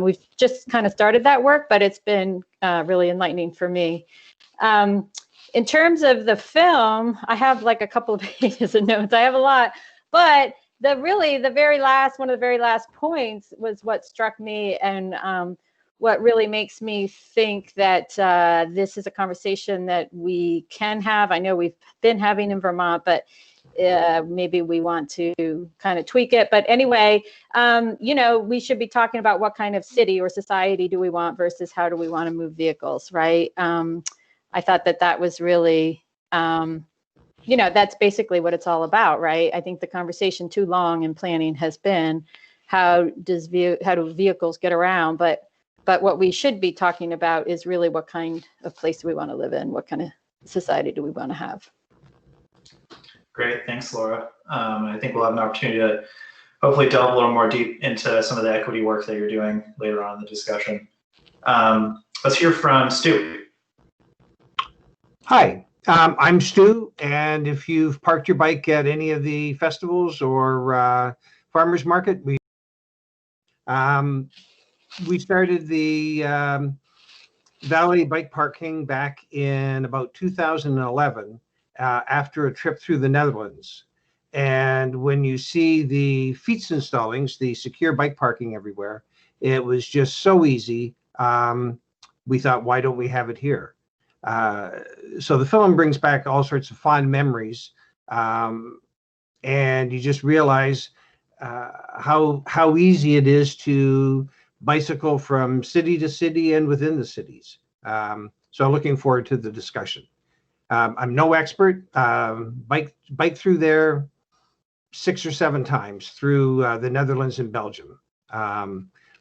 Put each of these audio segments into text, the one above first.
We've just kind of started that work, but it's been really enlightening for me. In terms of the film, I have like a couple of pages of notes. I have a lot, but one of the very last points was what struck me, and what really makes me think that this is a conversation that we can have. I know we've been having in Vermont, but maybe we want to kind of tweak it. But anyway, we should be talking about what kind of city or society do we want versus how do we want to move vehicles, right? I thought that was really, that's basically what it's all about, right? I think the conversation too long in planning has been how do vehicles get around, but what we should be talking about is really what kind of place do we want to live in, what kind of society do we want to have. Great, thanks, Laura. I think we'll have an opportunity to hopefully delve a little more deep into some of the equity work that you're doing later on in the discussion. Let's hear from Stu. Hi, I'm Stu, and if you've parked your bike at any of the festivals or farmers market, we started the valet bike parking back in about 2011 after a trip through the Netherlands. And when you see the fietsinstallings, the secure bike parking everywhere, it was just so easy. We thought, why don't we have it here? So the film brings back all sorts of fond memories, and you just realize how easy it is to bicycle from city to city and within the cities. So looking forward to the discussion. I'm no expert. Bike through there 6 or 7 times through the Netherlands and Belgium. A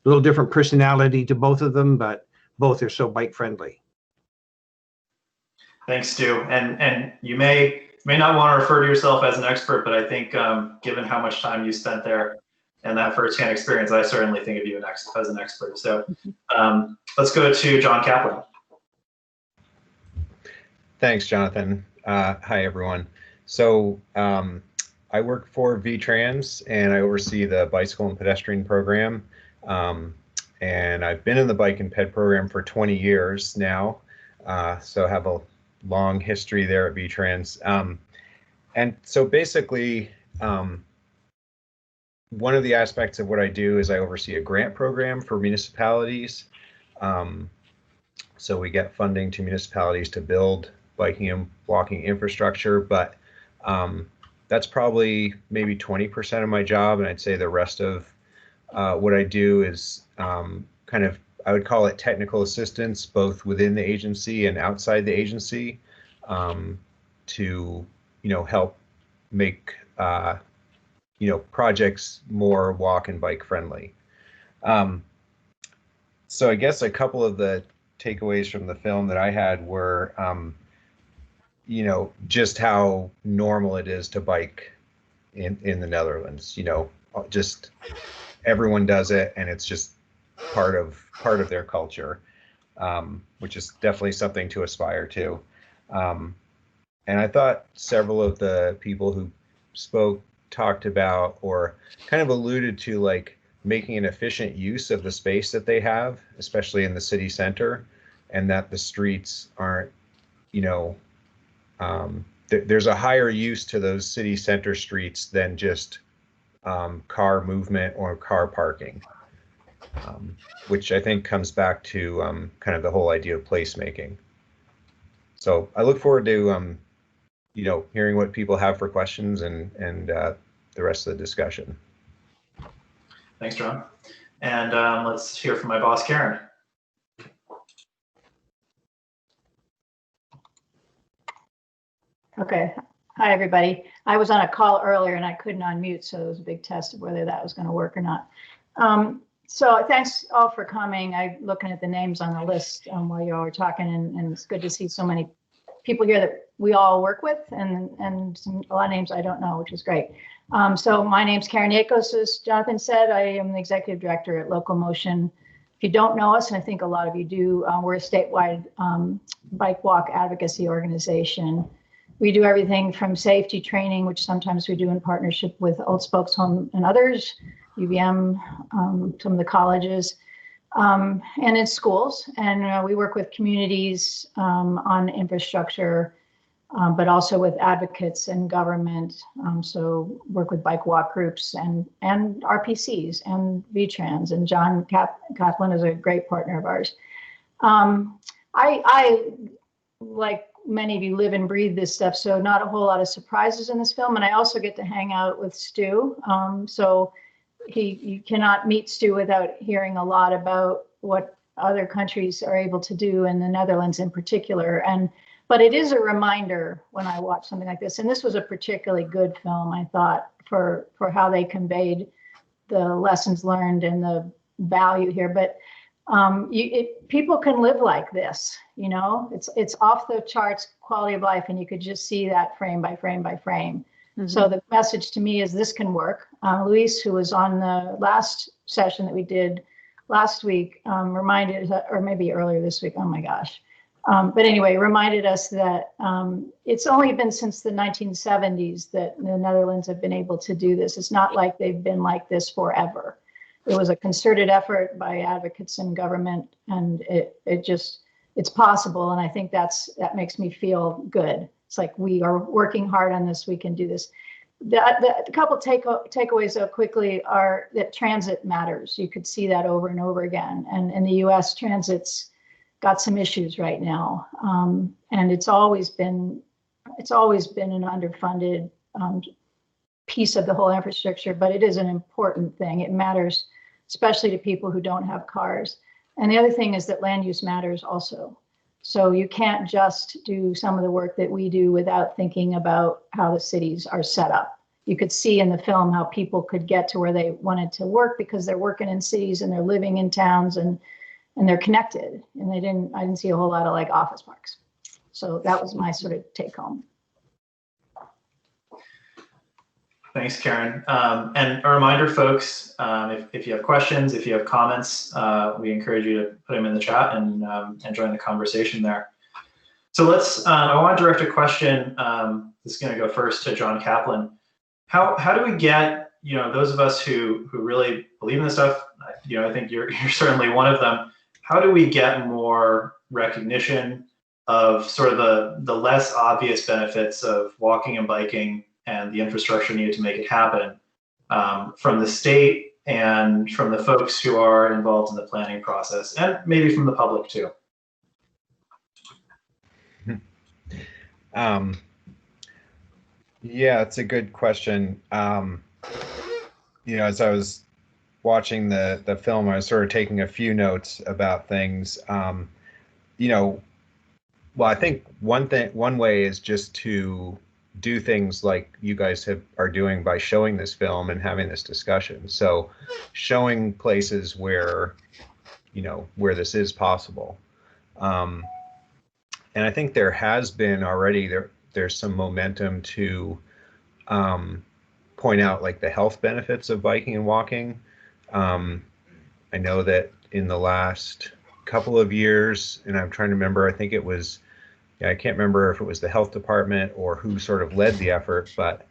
little different personality to both of them, but both are so bike friendly. Thanks, Stu. And you may not want to refer to yourself as an expert, but I think given how much time you spent there and that firsthand experience, I certainly think of you as an expert. So let's go to John Kaplan. Thanks, Jonathan. Hi, everyone. So I work for VTrans, and I oversee the bicycle and pedestrian program. And I've been in the bike and ped program for 20 years now, so have a long history there at VTrans. And so basically, one of the aspects of what I do is I oversee a grant program for municipalities. So we get funding to municipalities to build biking and walking infrastructure, but that's probably maybe 20% of my job. And I'd say the rest of what I do is kind of, I would call it technical assistance, both within the agency and outside the agency, to, help make, projects more walk and bike friendly. So I guess a couple of the takeaways from the film that I had were, just how normal it is to bike in the Netherlands. Just everyone does it, and it's just part of their culture, which is definitely something to aspire to. And I thought several of the people who spoke talked about or kind of alluded to like making an efficient use of the space that they have, especially in the city center, and that the streets aren't, there's a higher use to those city center streets than just car movement or car parking, which I think comes back to kind of the whole idea of placemaking. So I look forward to hearing what people have for questions and the rest of the discussion. Thanks, John. And let's hear from my boss, Karen. Okay. Hi, everybody. I was on a call earlier and I couldn't unmute, so it was a big test of whether that was going to work or not. So thanks all for coming. I'm looking at the names on the list while you all were talking, and it's good to see so many people here that we all work with, and a lot of names I don't know, which is great. So my name's Karen Yakos, as Jonathan said. I am the executive director at Local Motion. If you don't know us, and I think a lot of you do, we're a statewide bike walk advocacy organization. We do everything from safety training, which sometimes we do in partnership with Old Spokes Home and others, UVM, some of the colleges, and in schools. And we work with communities on infrastructure, but also with advocates and government. So work with bike walk groups and RPCs and VTrans. And John Kaplan is a great partner of ours. I, like many of you, live and breathe this stuff, so not a whole lot of surprises in this film. And I also get to hang out with Stu. So you cannot meet Stu without hearing a lot about what other countries are able to do, in the Netherlands in particular. But it is a reminder when I watch something like this, and this was a particularly good film, I thought, for how they conveyed the lessons learned and the value here. But people can live like this, you know, it's off the charts quality of life, and you could just see that frame by frame by frame. Mm-hmm. So the message to me is this can work. Luis, who was on the last session that we did last week, reminded, or maybe earlier this week, oh my gosh. But anyway, reminded us that it's only been since the 1970s that the Netherlands have been able to do this. It's not like they've been like this forever. It was a concerted effort by advocates and government, and it's possible. And I think that makes me feel good. It's like we are working hard on this. We can do this. The couple takeaways though quickly are that transit matters. You could see that over and over again. And in the U.S., transit's got some issues right now, and it's always been an underfunded piece of the whole infrastructure. But it is an important thing. It matters, especially to people who don't have cars. And the other thing is that land use matters also. So you can't just do some of the work that we do without thinking about how the cities are set up. You could see in the film how people could get to where they wanted to work because they're working in cities and they're living in towns and they're connected. And I didn't see a whole lot of like office parks. So that was my sort of take home. Thanks, Karen. And a reminder, folks, if you have questions, if you have comments, we encourage you to put them in the chat and join the conversation there. So I want to direct a question. This is going to go first to John Kaplan. How do we get, those of us who really believe in this stuff, I think you're certainly one of them. How do we get more recognition of sort of the less obvious benefits of walking and biking and the infrastructure needed to make it happen from the state and from the folks who are involved in the planning process, and maybe from the public too? Yeah, it's a good question. As I was watching the film, I was sort of taking a few notes about things. Well, I think one way is just to do things like you guys are doing by showing this film and having this discussion. So showing places where this is possible. And I think there has been already, there's some momentum to point out like the health benefits of biking and walking. I know that in the last couple of years, and I'm trying to remember, I think it was, I can't remember if it was the health department or who sort of led the effort, but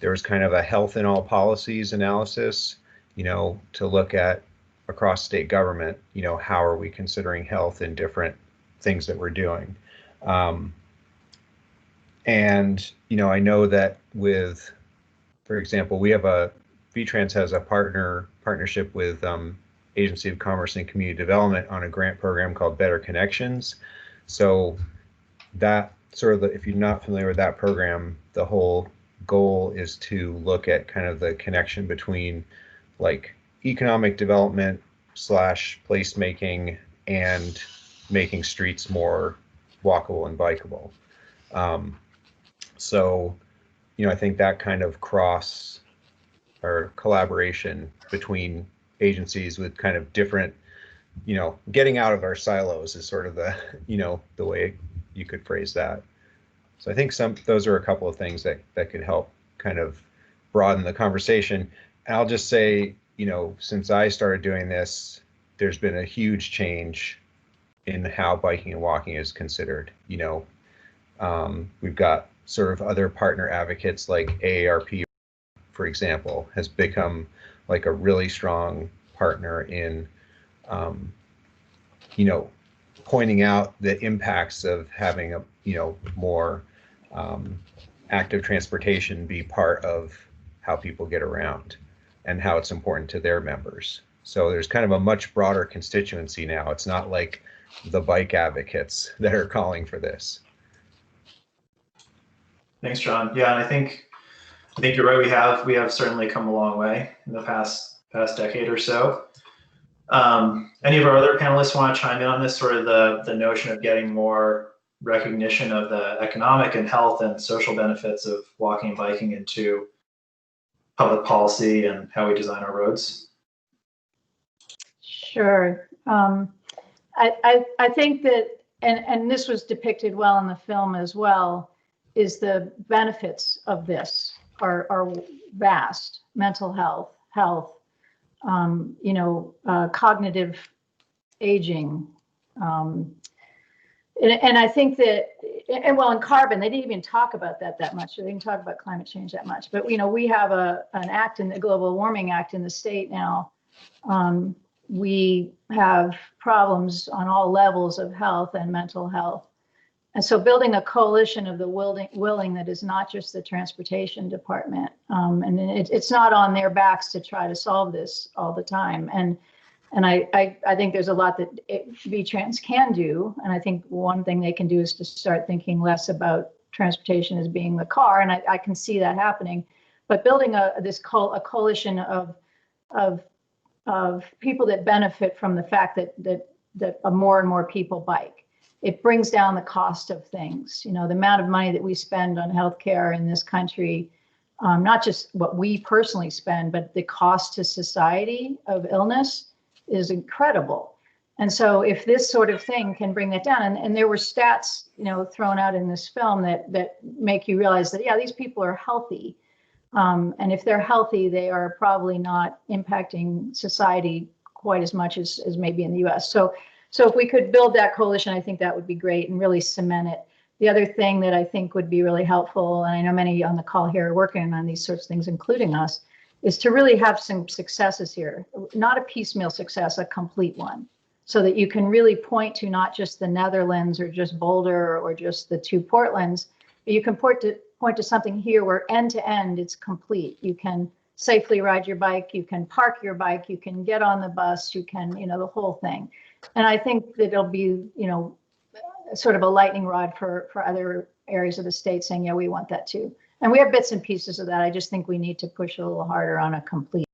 there was kind of a health in all policies analysis, to look at across state government, how are we considering health in different things that we're doing. And, I know that with, for example, we have VTrans has a partnership with Agency of Commerce and Community Development on a grant program called Better Connections. So that sort of, if you're not familiar with that program, the whole goal is to look at kind of the connection between like economic development / placemaking and making streets more walkable and bikeable. So, I think that kind of collaboration between agencies with kind of different, getting out of our silos is sort of the way you could phrase that. So I think those are a couple of things that could help kind of broaden the conversation. And I'll just say, since I started doing this, there's been a huge change in how biking and walking is considered. We've got sort of other partner advocates like AARP, for example, has become like a really strong partner in you know, pointing out the impacts of having a, you know, more active transportation be part of how people get around and how it's important to their members. So there's kind of a much broader constituency now. It's not like the bike advocates that are calling for this. Thanks, John. Yeah, and I think you're right. We have certainly come a long way in the past decade or so. Any of our other panelists want to chime in on this, sort of the notion of getting more recognition of the economic and health and social benefits of walking and biking into public policy and how we design our roads? Sure. I think that, and this was depicted well in the film as well, is the benefits of this are vast. Mental health, cognitive aging. And I think that, and well, in carbon, they didn't even talk about that much. They didn't talk about climate change that much. But, we have an act in the Global Warming Act in the state now. We have problems on all levels of health and mental health. And so building a coalition of the willing that is not just the transportation department. And it's not on their backs to try to solve this all the time. And I think there's a lot that V-Trans can do. And I think one thing they can do is to start thinking less about transportation as being the car. And I can see that happening. But building a coalition of people that benefit from the fact that more and more people bike. It brings down the cost of things. The amount of money that we spend on healthcare in this country, not just what we personally spend, but the cost to society of illness is incredible. And so if this sort of thing can bring that down, and there were stats, thrown out in this film that make you realize that, yeah, these people are healthy. And if they're healthy, they are probably not impacting society quite as much as maybe in the US. So if we could build that coalition, I think that would be great and really cement it. The other thing that I think would be really helpful, and I know many on the call here are working on these sorts of things, including us, is to really have some successes here, not a piecemeal success, a complete one, so that you can really point to not just the Netherlands or just Boulder or just the two Portlands, but you can point to something here where end to end it's complete. You can safely ride your bike, you can park your bike, you can get on the bus, you can, the whole thing. And I think that it'll be, sort of a lightning rod for other areas of the state saying, yeah, we want that too. And we have bits and pieces of that. I just think we need to push a little harder on a complete.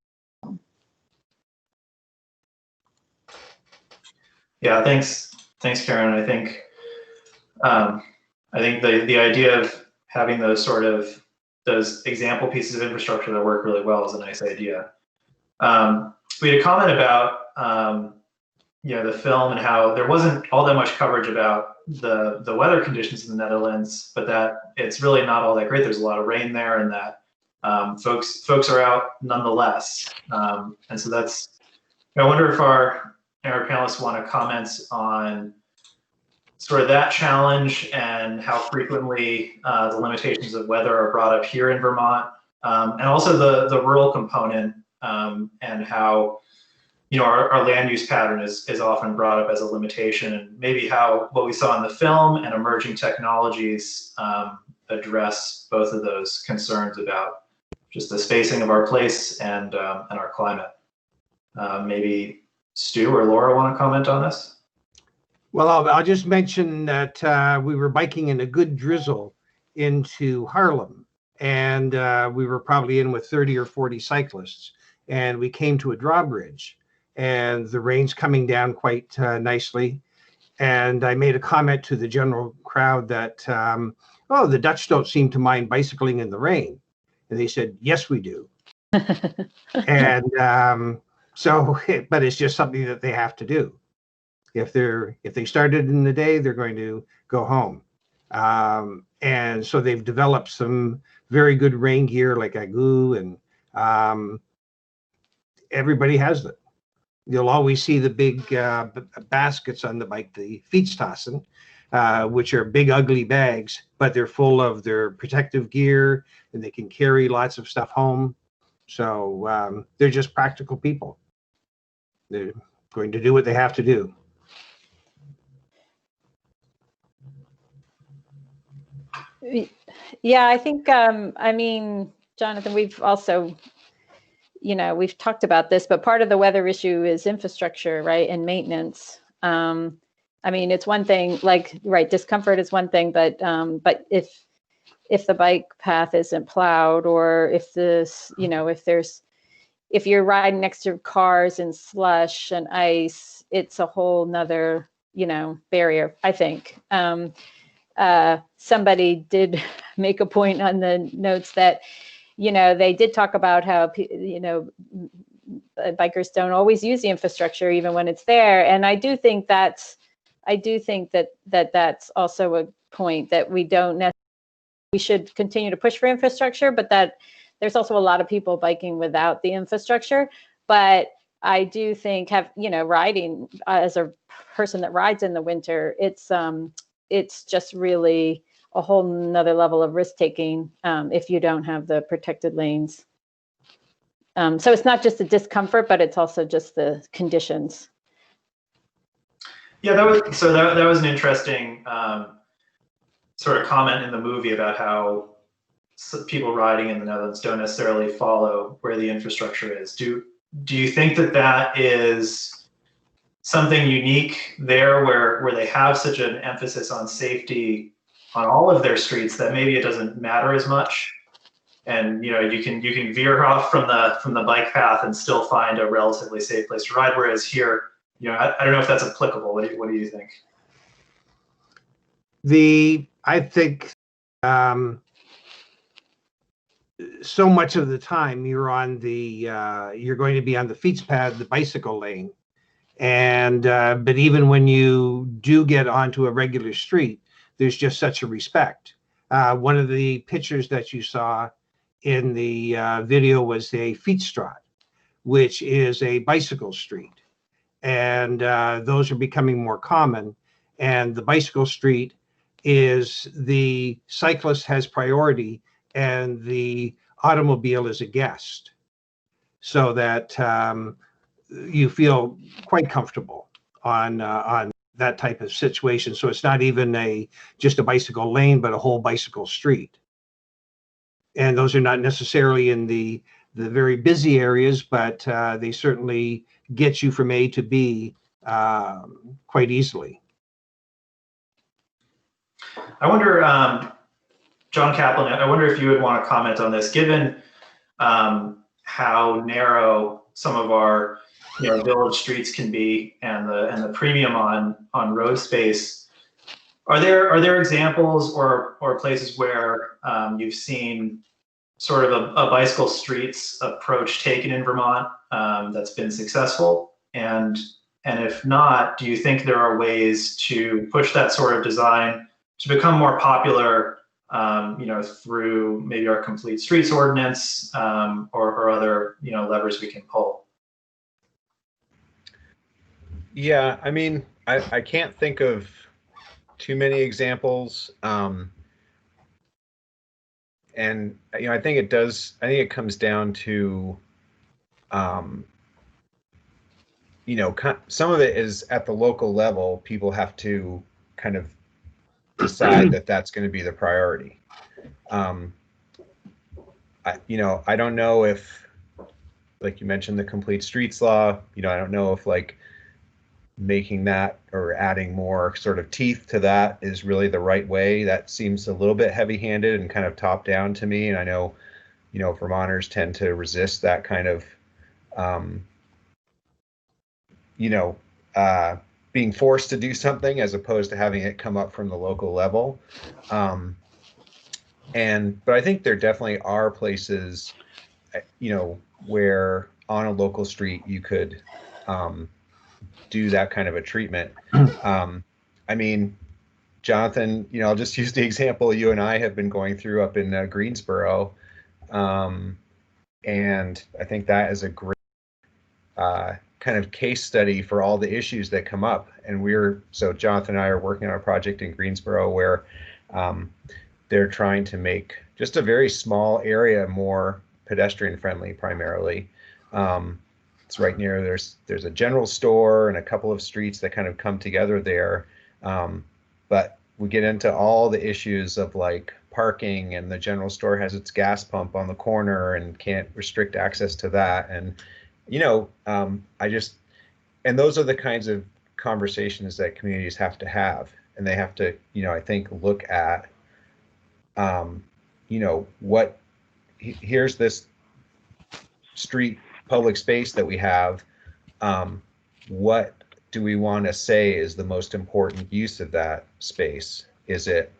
Yeah, thanks, Karen. I think the idea of having those example pieces of infrastructure that work really well is a nice idea. We had a comment about the film and how there wasn't all that much coverage about the weather conditions in the Netherlands, but that it's really not all that great. There's a lot of rain there, and that folks are out nonetheless. And so I wonder if our panelists want to comment on sort of that challenge and how frequently the limitations of weather are brought up here in Vermont, and also the rural component, and how our land use pattern is often brought up as a limitation, and maybe how what we saw in the film and emerging technologies address both of those concerns about just the spacing of our place and our climate. Maybe Stu or Laura want to comment on this? Well, I'll just mention that we were biking in a good drizzle into Haarlem, and we were probably in with 30 or 40 cyclists, and we came to a drawbridge, and the rain's coming down quite nicely. And I made a comment to the general crowd that, the Dutch don't seem to mind bicycling in the rain. And they said, yes, we do. And but it's just something that they have to do. If they started in the day, they're going to go home. And so they've developed some very good rain gear like Agu, and everybody has it. You'll always see the big baskets on the bike, the Fietstassen, which are big, ugly bags, but they're full of their protective gear, and they can carry lots of stuff home. So they're just practical people. going to do what they have to do. Yeah, I think, I mean, Jonathan, we've also, we've talked about this, but part of the weather issue is infrastructure, right, and maintenance. I mean, it's one thing, like, right, discomfort is one thing, but if the bike path isn't plowed, or if this, if you're riding next to cars and slush and ice, it's a whole nother, barrier, I think. Somebody did make a point on the notes that, they did talk about how, bikers don't always use the infrastructure even when it's there. And I do think that's also a point that we should continue to push for infrastructure, but that there's also a lot of people biking without the infrastructure. But I do think riding as a person that rides in the winter, it's just really a whole nother level of risk taking if you don't have the protected lanes. So it's not just the discomfort, but it's also just the conditions. Yeah, that was an interesting sort of comment in the movie about how people riding in the Netherlands don't necessarily follow where the infrastructure is. Do you think that is something unique there, where they have such an emphasis on safety on all of their streets that maybe it doesn't matter as much, and you can veer off from the bike path and still find a relatively safe place to ride, whereas here, I don't know if that's applicable. What do you think? I think so much of the time you're going to be on the fietspad, the bicycle lane. And but even when you do get onto a regular street, there's just such a respect. One of the pictures that you saw in the video was a Fietsstraat, which is a bicycle street. And those are becoming more common. And the bicycle street is the cyclist has priority and the automobile is a guest, so that you feel quite comfortable on that type of situation. So it's not even just a bicycle lane, but a whole bicycle street. And those are not necessarily in the very busy areas, but they certainly get you from A to B quite easily. I wonder, John Kaplan, I wonder if you would want to comment on this, given how narrow some of our village streets can be, and the premium on road space. Are there examples or places where you've seen sort of a bicycle streets approach taken in Vermont that's been successful? And if not, do you think there are ways to push that sort of design to become more popular, through maybe our complete streets ordinance or other levers we can pull? Yeah, I mean, I can't think of too many examples. And I think it comes down to some of it is at the local level. People have to kind of decide that that's going to be the priority. I don't know if, like you mentioned, the complete streets law, I don't know if making that or adding more sort of teeth to that is really the right way. That seems a little bit heavy-handed and kind of top down to me. And I know, Vermonters tend to resist that kind of, being forced to do something as opposed to having it come up from the local level. But I think there definitely are places, where on a local street you could do that kind of a treatment. I mean, Jonathan, I'll just use the example you and I have been going through up in Greensboro. And I think that is a great kind of case study for all the issues that come up. And so Jonathan and I are working on a project in Greensboro where they're trying to make just a very small area more pedestrian friendly primarily. It's right near, there's a general store and a couple of streets that kind of come together there. But we get into all the issues of like parking, and the general store has its gas pump on the corner and can't restrict access to that. And, you know, and those are the kinds of conversations that communities have to have. And they have to, you know, I think look at, you know, here's this street public space that we have. What do we want to say is the most important use of that space? Is it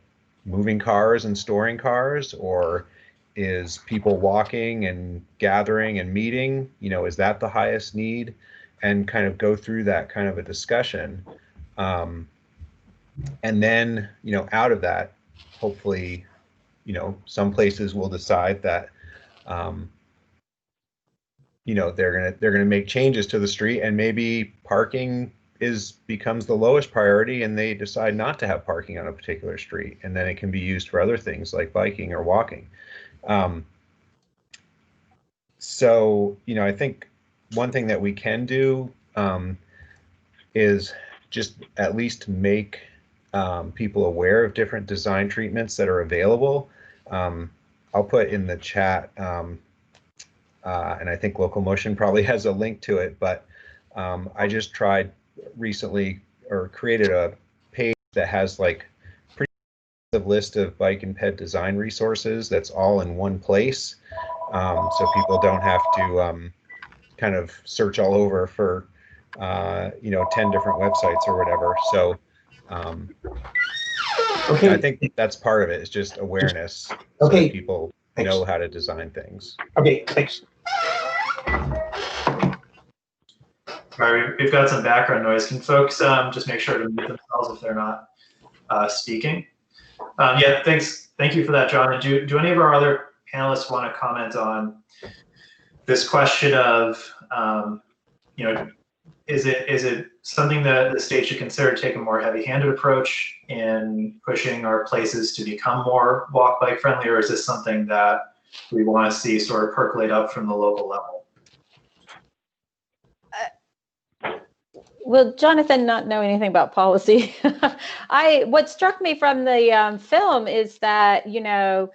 moving cars and storing cars, or is people walking and gathering and meeting? You know, is that the highest need? And kind of go through that kind of a discussion. And then, you know, out of that, hopefully, you know, some places will decide that, you know, they're gonna make changes to the street, and maybe parking becomes the lowest priority, and they decide not to have parking on a particular street, and then it can be used for other things like biking or walking. So, you know, I think one thing that we can do is just at least make people aware of different design treatments that are available. I'll put in the chat, and I think Local Motion probably has a link to it, but I just tried recently, or created a page that has like pretty list of bike and ped design resources that's all in one place, so people don't have to kind of search all over for you know, 10 different websites or whatever. So Okay. I think that's part of it, is just awareness, Okay. so that people know how to design things. Okay, thanks. All right, we've got some background noise. Can folks just make sure to mute themselves if they're not speaking? Yeah, thanks. Thank you for that, John. And do any of our other panelists want to comment on this question of, you know, is it something that the state should consider taking a more heavy-handed approach in pushing our places to become more walk bike friendly, or is this something that we want to see sort of percolate up from the local level? Well, Jonathan, not know anything about policy. What struck me from the film is that, you know,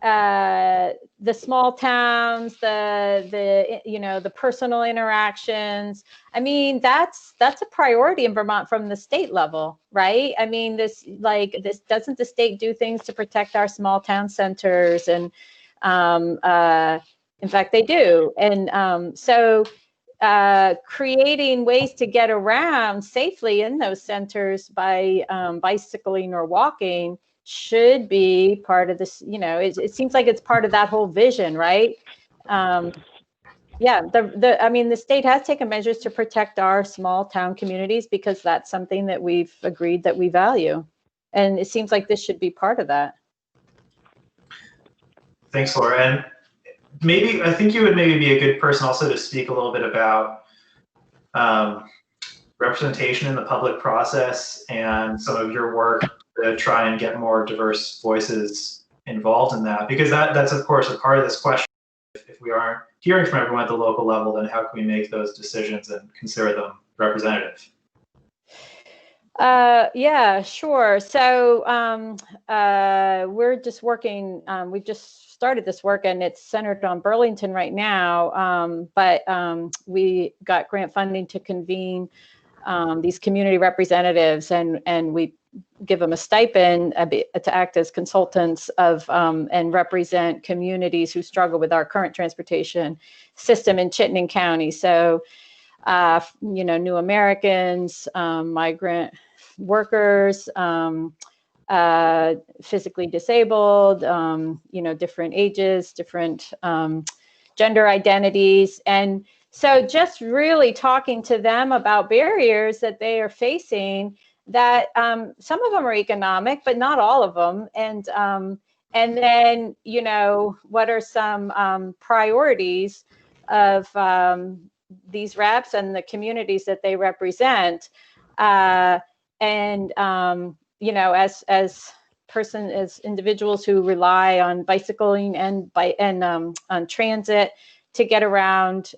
the small towns, the you know, the personal interactions. I mean, that's a priority in Vermont from the state level, right? I mean, doesn't the state do things to protect our small town centers? And in fact, they do. And so creating ways to get around safely in those centers by bicycling or walking should be part of this. You know, it seems like it's part of that whole vision, right? Yeah, I mean, the state has taken measures to protect our small town communities because that's something that we've agreed that we value. And it seems like this should be part of that. Thanks, Laura. And maybe, I think you would maybe be a good person also to speak a little bit about representation in the public process and some of your work to try and get more diverse voices involved in that, because that's of course a part of this question. If we aren't hearing from everyone at the local level, then how can we make those decisions and consider them representative? Yeah, sure. So we're just working, we've just started this work and it's centered on Burlington right now, but we got grant funding to convene these community representatives, and we give them a stipend to act as consultants of and represent communities who struggle with our current transportation system in Chittenden County. So, you know, New Americans, migrant workers, physically disabled, you know, different ages, different gender identities. And so just really talking to them about barriers that they are facing, that some of them are economic, but not all of them. And then, you know, what are some priorities of these reps and the communities that they represent? You know, as individuals who rely on bicycling and on transit to get around,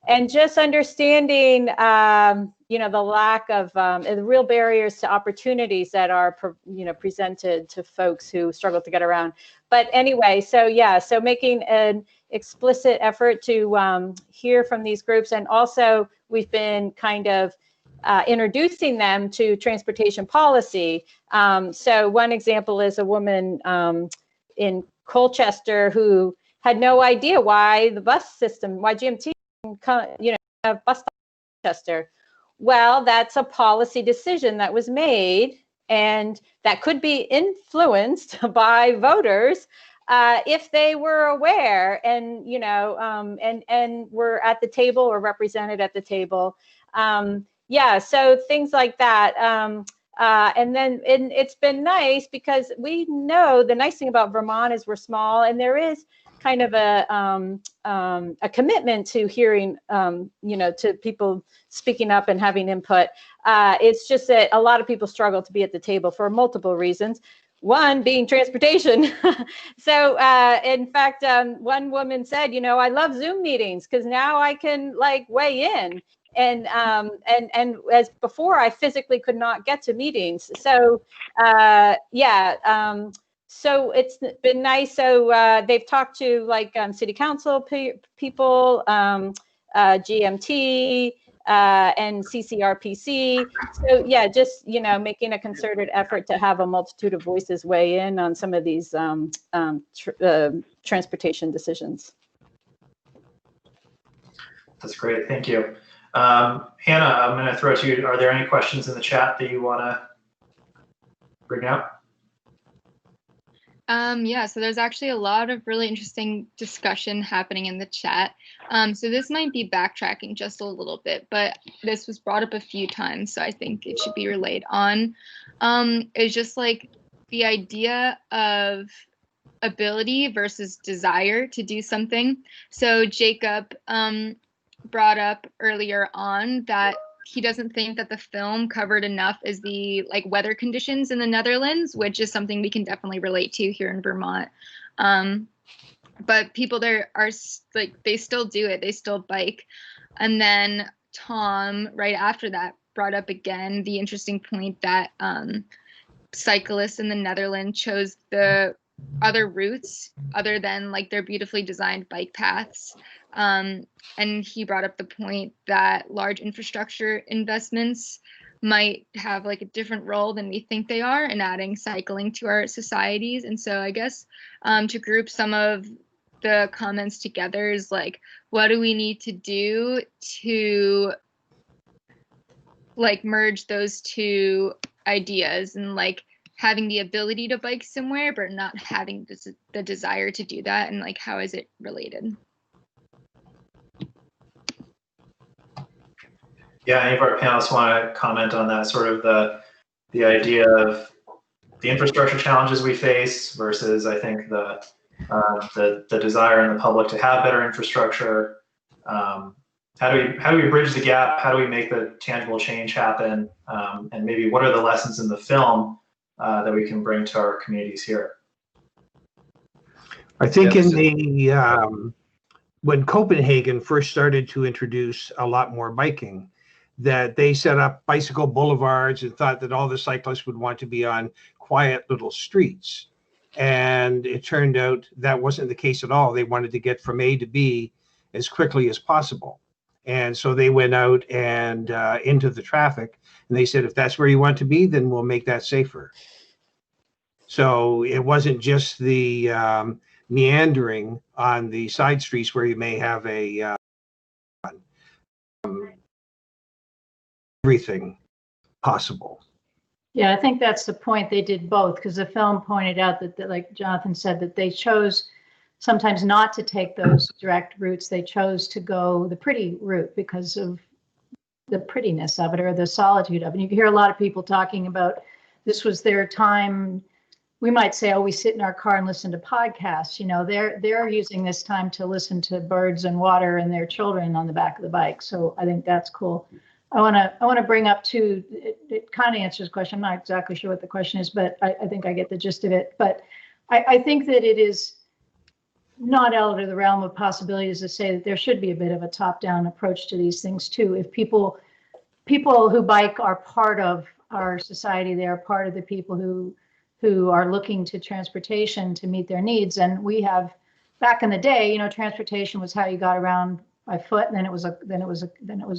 and just understanding, the lack of the real barriers to opportunities that are, presented to folks who struggle to get around. But anyway, so making an explicit effort to hear from these groups, and also we've been kind of introducing them to transportation policy. So one example is a woman in Colchester who had no idea why GMT, have bus stops in Colchester. Well, that's a policy decision that was made, and that could be influenced by voters if they were aware and and were at the table or represented at the table. So things like that. And it's been nice because we know the nice thing about Vermont is we're small, and there is kind of a commitment to hearing, to people speaking up and having input. It's just that a lot of people struggle to be at the table for multiple reasons. One being transportation. So in fact, one woman said, I love Zoom meetings because now I can weigh in. And as before, I physically could not get to meetings. So so it's been nice. So they've talked to city council people, GMT, and CCRPC. So just making a concerted effort to have a multitude of voices weigh in on some of these transportation decisions. That's great. Thank you. Hannah, I'm going to throw it to you. Are there any questions in the chat that you want to bring up? So there's actually a lot of really interesting discussion happening in the chat. So this might be backtracking just a little bit, but this was brought up a few times, so I think it should be relayed on. It's just the idea of ability versus desire to do something. So Jacob brought up earlier on that he doesn't think that the film covered enough is the weather conditions in the Netherlands, which is something we can definitely relate to here in Vermont. But people there are they still do it. They still bike. And then Tom, right after that, brought up again the interesting point that cyclists in the Netherlands chose the other routes other than their beautifully designed bike paths. And he brought up the point that large infrastructure investments might have a different role than we think they are in adding cycling to our societies. And so I guess to group some of the comments together is what do we need to do to merge those two ideas, and having the ability to bike somewhere but not having the desire to do that, and how is it related? Yeah, any of our panelists want to comment on that, sort of the idea of the infrastructure challenges we face versus, I think, the desire in the public to have better infrastructure. How do we bridge the gap? How do we make the tangible change happen? And maybe what are the lessons in the film that we can bring to our communities here? I think when Copenhagen first started to introduce a lot more biking, that they set up bicycle boulevards and thought that all the cyclists would want to be on quiet little streets. And it turned out that wasn't the case at all. They wanted to get from A to B as quickly as possible. And so they went out and into the traffic, and they said, if that's where you want to be, then we'll make that safer. So it wasn't just the meandering on the side streets where you may have a everything possible. Yeah, I think that's the point. They did both, because the film pointed out that, like Jonathan said, that they chose sometimes not to take those direct routes. They chose to go the pretty route because of the prettiness of it, or the solitude of it. And you can hear a lot of people talking about this was their time. We might say, oh, we sit in our car and listen to podcasts. They're using this time to listen to birds and water and their children on the back of the bike. So I think that's cool. I want to bring up too, it kind of answers the question. I'm not exactly sure what the question is, but I think I get the gist of it. But I think that it is not out of the realm of possibilities to say that there should be a bit of a top-down approach to these things too. If people who bike are part of our society, they are part of the people who are looking to transportation to meet their needs. And we have, back in the day, transportation was how you got around by foot, and then it was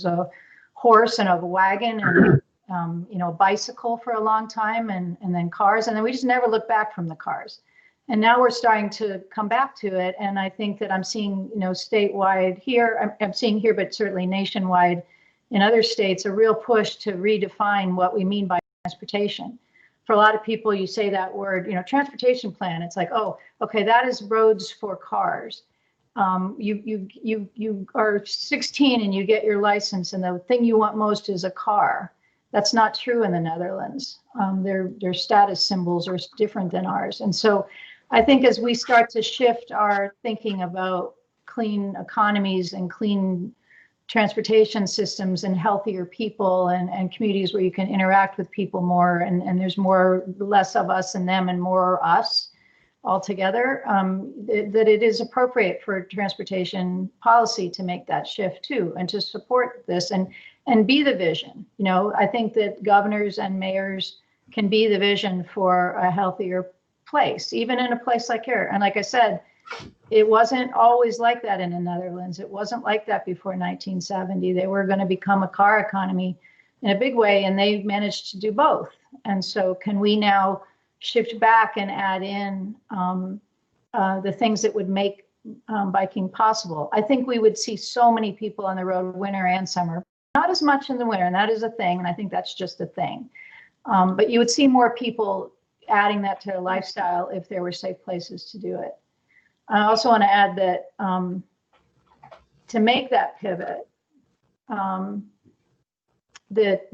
a horse and a wagon and a bicycle for a long time, and then cars, and then we just never looked back from the cars. And now we're starting to come back to it. And I think that I'm seeing, statewide here, I'm seeing here, but certainly nationwide in other states, a real push to redefine what we mean by transportation. For a lot of people, you say that word, transportation plan. It's like, oh, okay, that is roads for cars. You are 16 and you get your license, and the thing you want most is a car. That's not true in the Netherlands. Their status symbols are different than ours. And so I think as we start to shift our thinking about clean economies and clean transportation systems and healthier people and communities where you can interact with people more, and there's less of us and them and more us all together, that it is appropriate for transportation policy to make that shift too, and to support this and be the vision. I think that governors and mayors can be the vision for a healthier place, even in a place like here. And like I said, it wasn't always like that in the Netherlands. It wasn't like that before 1970. They were going to become a car economy in a big way, and they managed to do both. And so can we now shift back and add in the things that would make biking possible? I think we would see so many people on the road winter and summer, not as much in the winter, and that is a thing, and I think that's just a thing. But you would see more people adding that to their lifestyle if there were safe places to do it. I also want to add that to make that pivot, the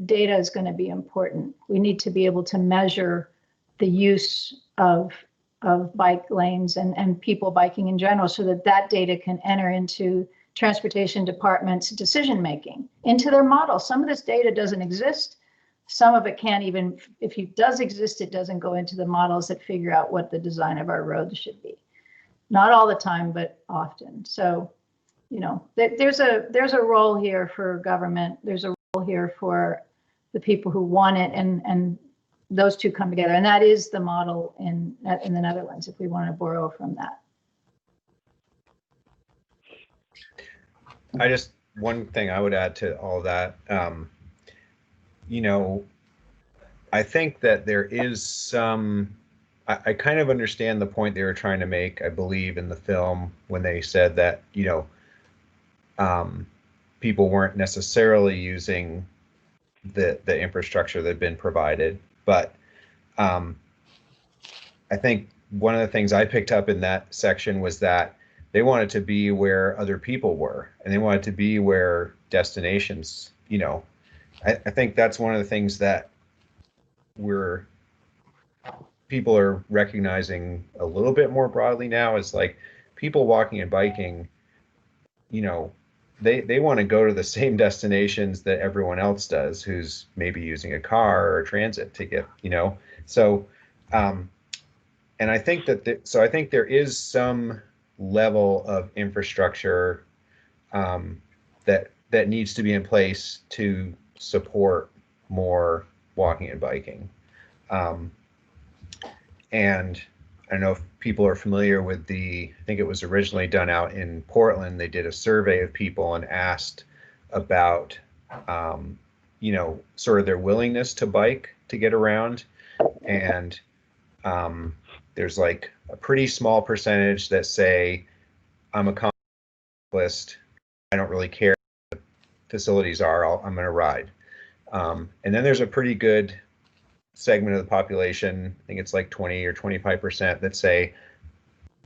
data is going to be important. We need to be able to measure the use of bike lanes and people biking in general, so that data can enter into transportation departments' decision making, into their model. Some of this data doesn't exist. Some of it can't even, if it does exist, it doesn't go into the models that figure out what the design of our roads should be. Not all the time, but often. So, there's a role here for government. There's a role here for the people who want it, and those two come together. And that is the model in the Netherlands, if we want to borrow from that. One thing I would add to all that, I think that there is some, I kind of understand the point they were trying to make, I believe, in the film when they said that, people weren't necessarily using the infrastructure that had been provided. But I think one of the things I picked up in that section was that they wanted to be where other people were, and they wanted to be where destinations, I think that's one of the things that people are recognizing a little bit more broadly now, is like people walking and biking, they want to go to the same destinations that everyone else does who's maybe using a car or transit to get, so and I think that I think there is some level of infrastructure that needs to be in place to support more walking and biking. And I don't know if people are familiar with I think it was originally done out in Portland. They did a survey of people and asked about, sort of their willingness to bike to get around. And there's like a pretty small percentage that say, I'm a cyclist, I don't really care what facilities are, I'm going to ride. And then there's a pretty good segment of the population, I think it's like 20 or 25%, that say,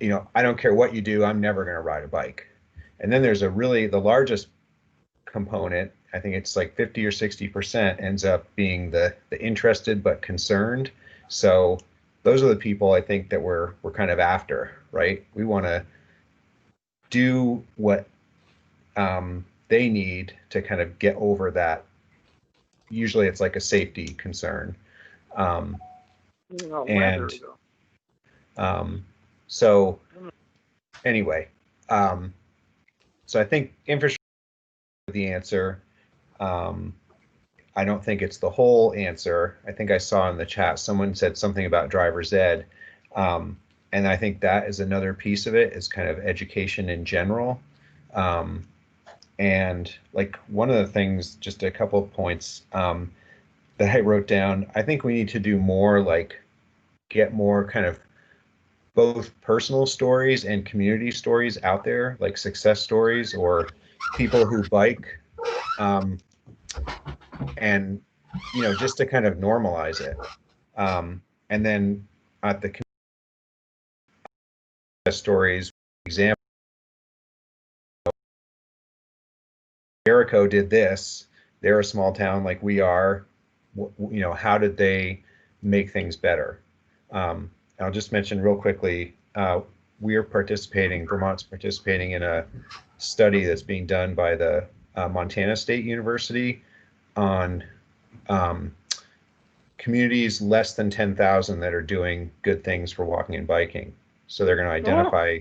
I don't care what you do, I'm never going to ride a bike. And then there's the largest component, I think it's like 50 or 60%, ends up being the interested but concerned. So those are the people I think that we're kind of after, right? We want to do what they need to kind of get over that. Usually it's like a safety concern. So anyway, so I think infrastructure is the answer. I don't think it's the whole answer. I think I saw in the chat someone said something about driver's ed. And I think that is another piece of it, is kind of education in general. And like one of the things, just a couple of points that I wrote down, I think we need to do more, like get more kind of both personal stories and community stories out there, like success stories or people who bike. And, you know, just to kind of normalize it. And then at the stories, example, Jericho did this. They're a small town like we are. You know, how did they make things better? I'll just mention real quickly, we are participating, Vermont's participating in a study that's being done by the Montana State University on communities less than 10,000 that are doing good things for walking and biking. So they're going to identify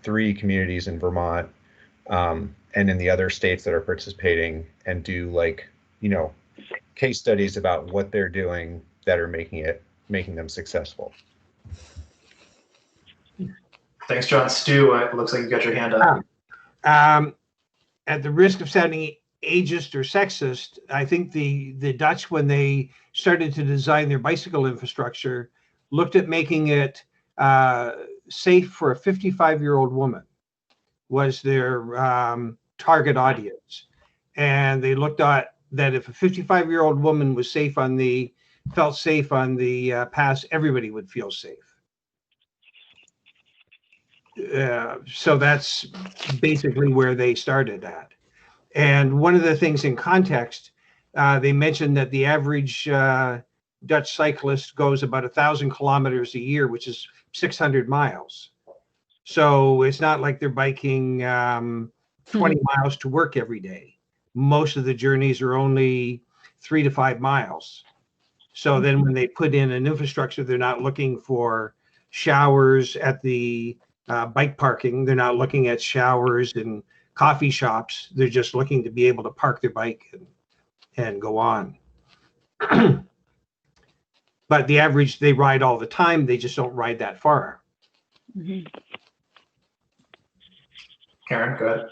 3 communities in Vermont and in the other states that are participating, and do, like, you know, case studies about what they're doing that are making them successful. Thanks, John. Stu, it looks like you got your hand up. At the risk of sounding ageist or sexist, I think the Dutch, when they started to design their bicycle infrastructure, looked at making it safe for a 55-year-old woman was their target audience. And they looked at that if a 55-year-old woman was felt safe on the pass, everybody would feel safe. So that's basically where they started at. And one of the things in context, they mentioned that the average Dutch cyclist goes about 1,000 kilometers a year, which is 600 miles. So it's not like they're biking 20 miles to work every day. Most of the journeys are only 3 to 5 miles. So then when they put in an infrastructure, they're not looking for showers at the bike parking. They're not looking at showers in coffee shops. They're just looking to be able to park their bike and go on. But the average, they ride all the time. They just don't ride that far. Mm-hmm. Karen, go ahead.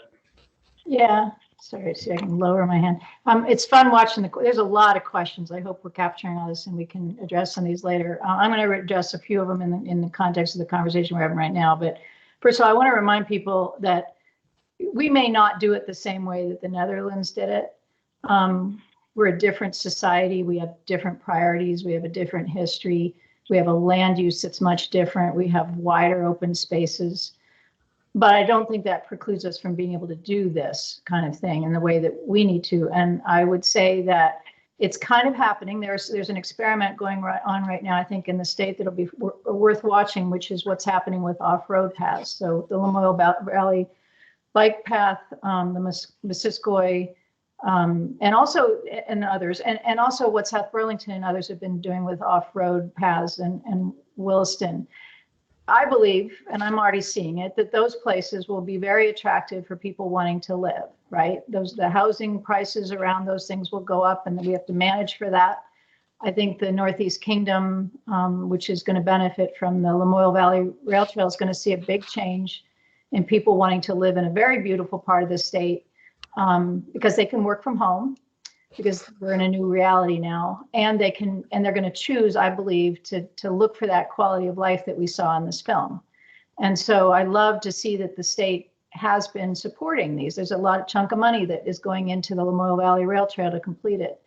Yeah, sorry, see, I can lower my hand. It's fun watching there's a lot of questions. I hope we're capturing all this and we can address some of these later. I'm going to address a few of them in the context of the conversation we're having right now. But first of all, I want to remind people that we may not do it the same way that the Netherlands did it. We're a different society. We have different priorities. We have a different history. We have a land use that's much different. We have wider open spaces. But I don't think that precludes us from being able to do this kind of thing in the way that we need to. And I would say that it's kind of happening. There's an experiment going on right now, I think, in the state that'll be worth watching, which is what's happening with off-road paths. So the Lamoille Valley Bike Path, the Missisquoi, and also and others, and also what South Burlington and others have been doing with off-road paths and Williston. I believe, and I'm already seeing it, that those places will be very attractive for people wanting to live, right? The housing prices around those things will go up, and we have to manage for that. I think the Northeast Kingdom, which is going to benefit from the Lamoille Valley Rail Trail, is going to see a big change in people wanting to live in a very beautiful part of the state, because they can work from home, because we're in a new reality now, and they're going to choose, I believe, to look for that quality of life that we saw in this film. And so I love to see that the state has been supporting these. There's a chunk of money that is going into the Lamoille Valley Rail Trail to complete it.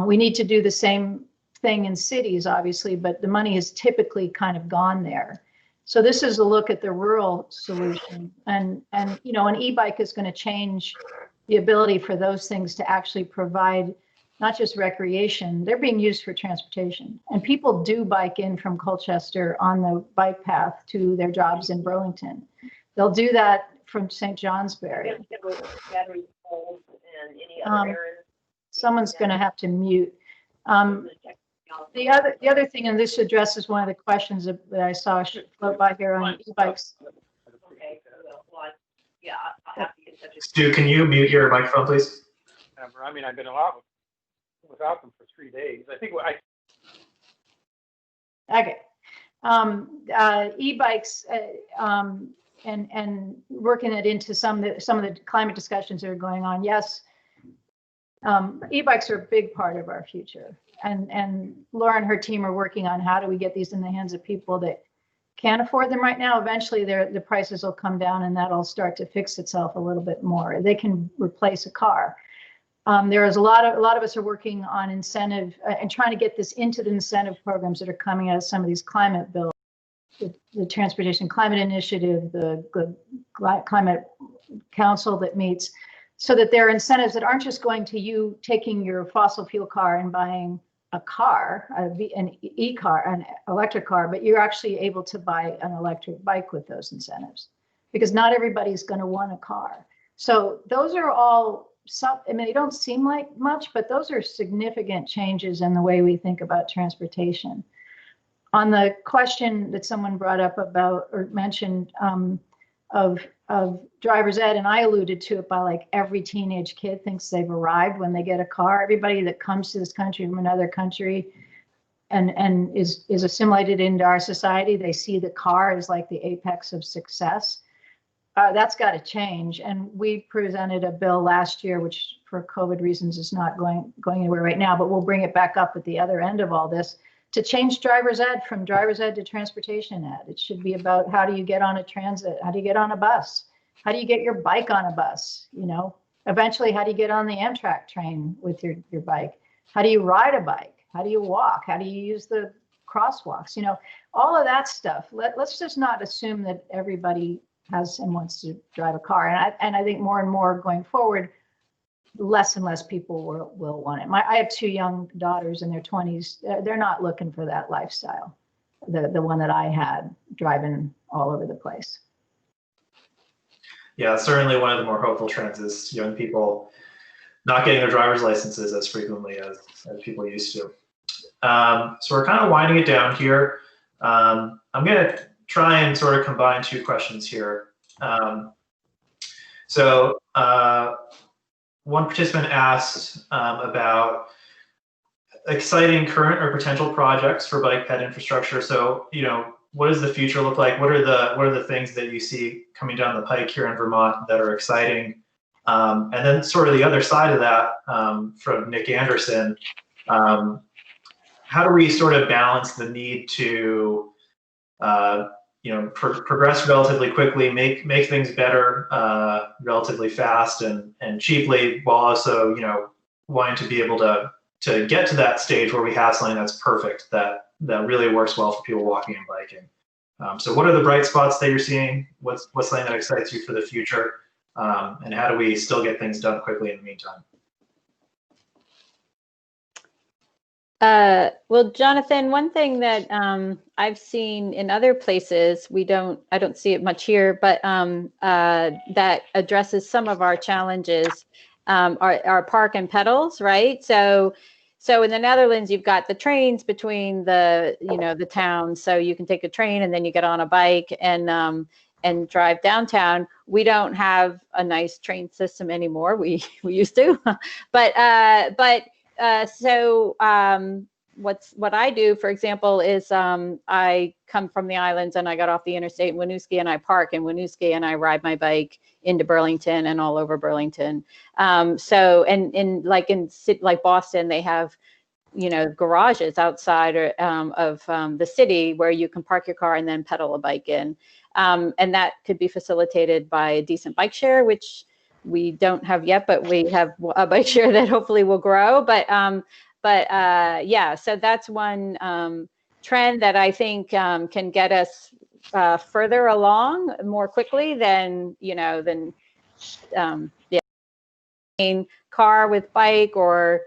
We need to do the same thing in cities, obviously, but the money has typically kind of gone there. So this is a look at the rural solution, and you know, an e-bike is going to change the ability for those things to actually provide not just recreation, they're being used for transportation. And people do bike in from Colchester on the bike path to their jobs in Burlington. They'll do that from St. Johnsbury. Someone's going to have to mute. The other thing, and this addresses one of the questions that I saw float by here on e-bikes. Stu, can you mute your microphone, please? I mean, I've been without them for 3 days. I think Okay. E-bikes and working it into some of the climate discussions that are going on. Yes, e-bikes are a big part of our future. And Laura and her team are working on how do we get these in the hands of people that can't afford them right now. Eventually, the prices will come down, and that'll start to fix itself a little bit more. They can replace a car. There is a lot of us are working on incentive and trying to get this into the incentive programs that are coming out of some of these climate bills, the Transportation Climate Initiative, the Climate Council that meets, so that there are incentives that aren't just going to you taking your fossil fuel car and buying a car, an e-car, an electric car, but you're actually able to buy an electric bike with those incentives, because not everybody's going to want a car. So those are all, I mean, they don't seem like much, but those are significant changes in the way we think about transportation. On the question that someone brought up about or mentioned of driver's ed, and I alluded to it by like every teenage kid thinks they've arrived when they get a car. Everybody that comes to this country from another country and is assimilated into our society, they see the car as like the apex of success. That's got to change. And we presented a bill last year, which for COVID reasons is not going anywhere right now, but we'll bring it back up at the other end of all this, to change driver's ed from driver's ed to transportation ed. It should be about how do you get on a transit? How do you get on a bus? How do you get your bike on a bus? You know, eventually, how do you get on the Amtrak train with your bike? How do you ride a bike? How do you walk? How do you use the crosswalks? You know, all of that stuff. Let's just not assume that everybody has and wants to drive a car. And I think more and more going forward, less and less people will want it. I have 2 young daughters in their 20s. They're not looking for that lifestyle, the one that I had, driving all over the place. Yeah, certainly one of the more hopeful trends is young people not getting their driver's licenses as frequently as people used to. So we're kind of winding it down here. I'm going to try and sort of combine 2 questions here. One participant asked about exciting current or potential projects for bike ped infrastructure. So, you know, what does the future look like? What are the things that you see coming down the pike here in Vermont that are exciting? And then sort of the other side of that, from Nick Anderson, how do we sort of balance the need to progress relatively quickly, make things better relatively fast and cheaply, while also, you know, wanting to be able to get to that stage where we have something that's perfect, that really works well for people walking and biking. So what are the bright spots that you're seeing? What's something that excites you for the future? And how do we still get things done quickly in the meantime? Well, Jonathan, one thing that I've seen in other places, I don't see it much here, but that addresses some of our challenges are park and pedals, right? So in the Netherlands, you've got the trains between the towns, so you can take a train and then you get on a bike and drive downtown. We don't have a nice train system anymore. We used to, what I do, for example, is I come from the islands and I got off the interstate in Winooski and I park in Winooski and I ride my bike into Burlington and all over Burlington. Like Boston, they have, you know, garages outside of the city where you can park your car and then pedal a bike in. And that could be facilitated by a decent bike share, which we don't have yet, but we have a bike share that hopefully will grow. Yeah, so that's one trend that I think can get us further along more quickly than car with bike or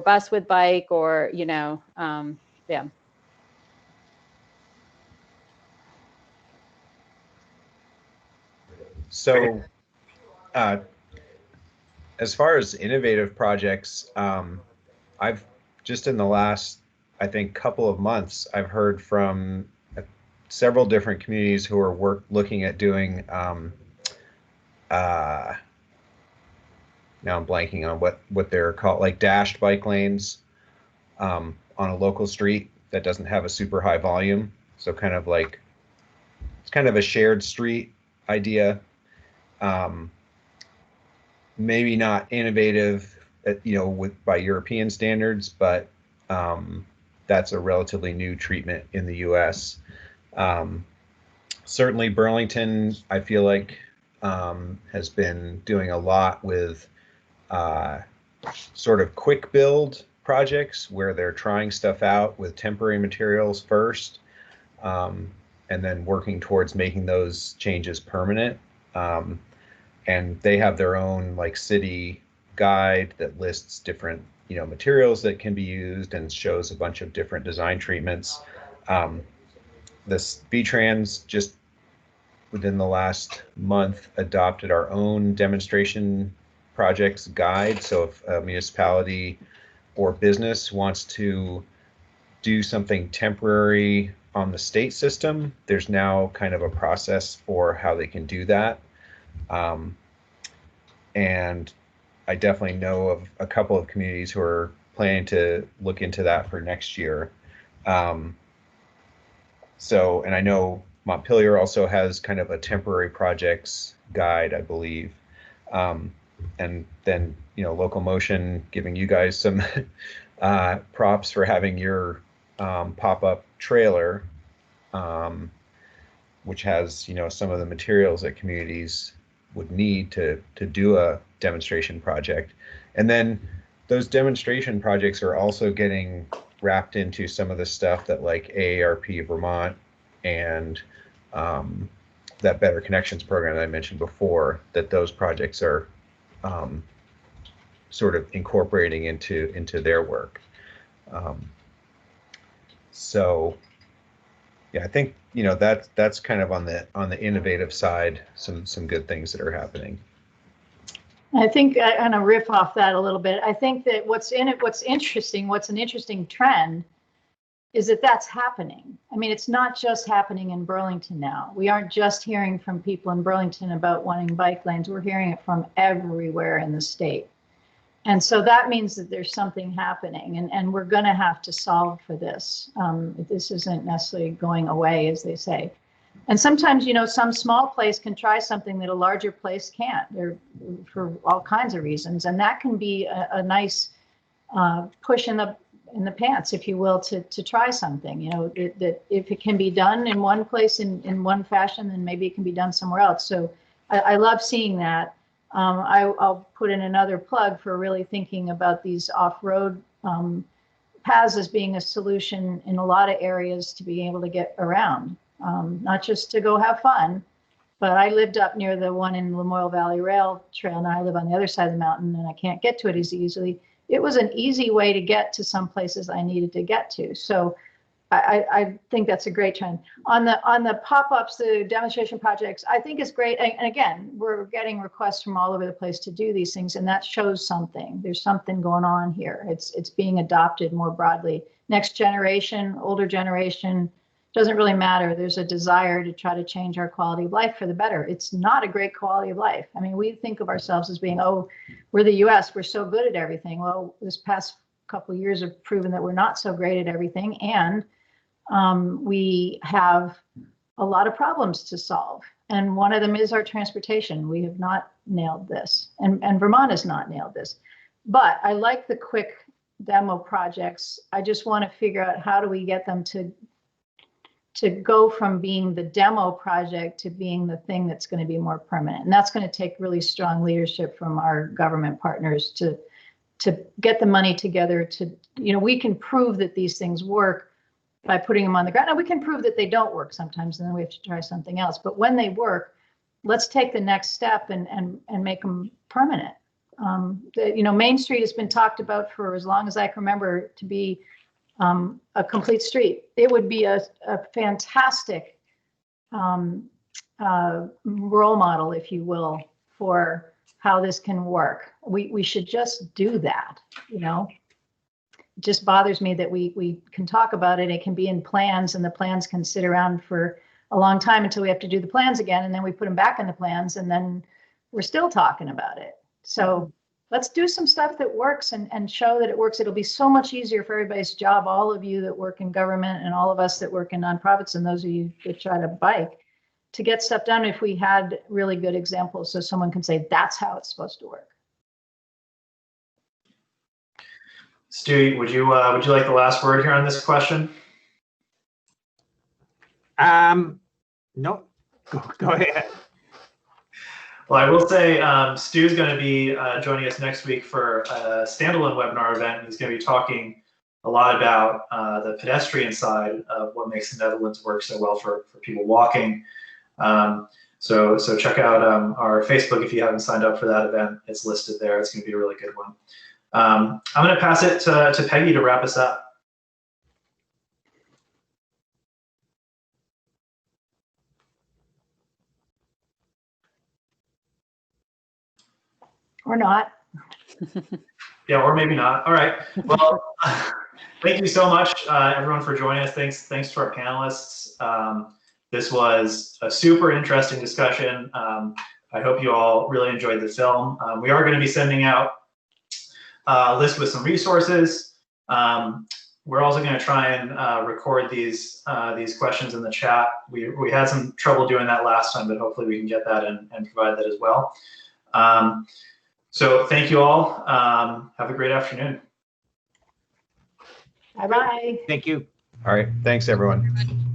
bus with bike or yeah. So as far as innovative projects, I've just in the last, I think, couple of months, I've heard from several different communities who are looking at doing now I'm blanking on what they're called, like dashed bike lanes on a local street that doesn't have a super high volume. So kind of like, it's kind of a shared street idea. Maybe not innovative, by European standards, but that's a relatively new treatment in the U.S. Certainly Burlington, I feel like, has been doing a lot with sort of quick build projects where they're trying stuff out with temporary materials first, and then working towards making those changes permanent. And they have their own like city guide that lists different materials that can be used and shows a bunch of different design treatments. This VTrans just within the last month adopted our own demonstration projects guide. So if a municipality or business wants to do something temporary on the state system, there's now kind of a process for how they can do that. And I definitely know of a couple of communities who are planning to look into that for next year. And I know Montpelier also has kind of a temporary projects guide, I believe. And then, Local Motion giving you guys some props for having your pop-up trailer, which has, some of the materials that communities would need to do a demonstration project. And then those demonstration projects are also getting wrapped into some of the stuff that like AARP Vermont and that Better Connections program that I mentioned before, that those projects are sort of incorporating into their work. So yeah, I think that's kind of on the innovative side, some good things that are happening. I think I'm going to riff off that a little bit. I think that what's an interesting trend is that that's happening. I mean, it's not just happening in Burlington now. We aren't just hearing from people in Burlington about wanting bike lanes. We're hearing it from everywhere in the state. And so that means that there's something happening, and we're going to have to solve for this. This isn't necessarily going away, as they say. And sometimes, some small place can try something that a larger place can't. They're for all kinds of reasons, and that can be a nice push in the pants, if you will, to try something. That if it can be done in one place in one fashion, then maybe it can be done somewhere else. So I love seeing that. I'll put in another plug for really thinking about these off-road paths as being a solution in a lot of areas to be able to get around, not just to go have fun. But I lived up near the one in Lamoille Valley Rail Trail. Now I live on the other side of the mountain and I can't get to it as easily. It was an easy way to get to some places I needed to get to. So I think that's a great trend. On the pop-ups, the demonstration projects, I think is great. And again, we're getting requests from all over the place to do these things, and that shows something. There's something going on here. It's being adopted more broadly. Next generation, older generation, doesn't really matter. There's a desire to try to change our quality of life for the better. It's not a great quality of life. I mean, we think of ourselves as being, we're the US, we're so good at everything. Well, this past couple of years have proven that we're not so great at everything, and we have a lot of problems to solve. And one of them is our transportation. We have not nailed this, and Vermont has not nailed this. But I like the quick demo projects. I just want to figure out how do we get them to go from being the demo project to being the thing that's going to be more permanent. And that's going to take really strong leadership from our government partners to get the money together we can prove that these things work by putting them on the ground. Now we can prove that they don't work sometimes, and then we have to try something else. But when they work, let's take the next step and make them permanent. Main Street has been talked about for as long as I can remember to be a complete street. It would be a fantastic role model, if you will, for how this can work. We should just do that, It just bothers me that we can talk about it. It can be in plans, and the plans can sit around for a long time until we have to do the plans again, and then we put them back in the plans, and then we're still talking about it. So let's do some stuff that works and show that it works. It'll be so much easier for everybody's job, all of you that work in government and all of us that work in nonprofits and those of you that try to bike, to get stuff done if we had really good examples so someone can say, that's how it's supposed to work. Stu, would you like the last word here on this question? No, go ahead. Well, I will say Stu's going to be joining us next week for a standalone webinar event. He's going to be talking a lot about the pedestrian side of what makes the Netherlands work so well for people walking. So check out our Facebook if you haven't signed up for that event. It's listed there. It's going to be a really good one. I'm going to pass it to Peggy to wrap us up. Or not. Yeah, or maybe not. All right. Well, thank you so much, everyone, for joining us. Thanks to our panelists. This was a super interesting discussion. I hope you all really enjoyed the film. We are going to be sending out a list with some resources. We're also going to try and record these questions in the chat. We had some trouble doing that last time, but hopefully we can get that and provide that as well. So thank you all. Have a great afternoon. Bye-bye. Thank you. All right. Thanks, everyone.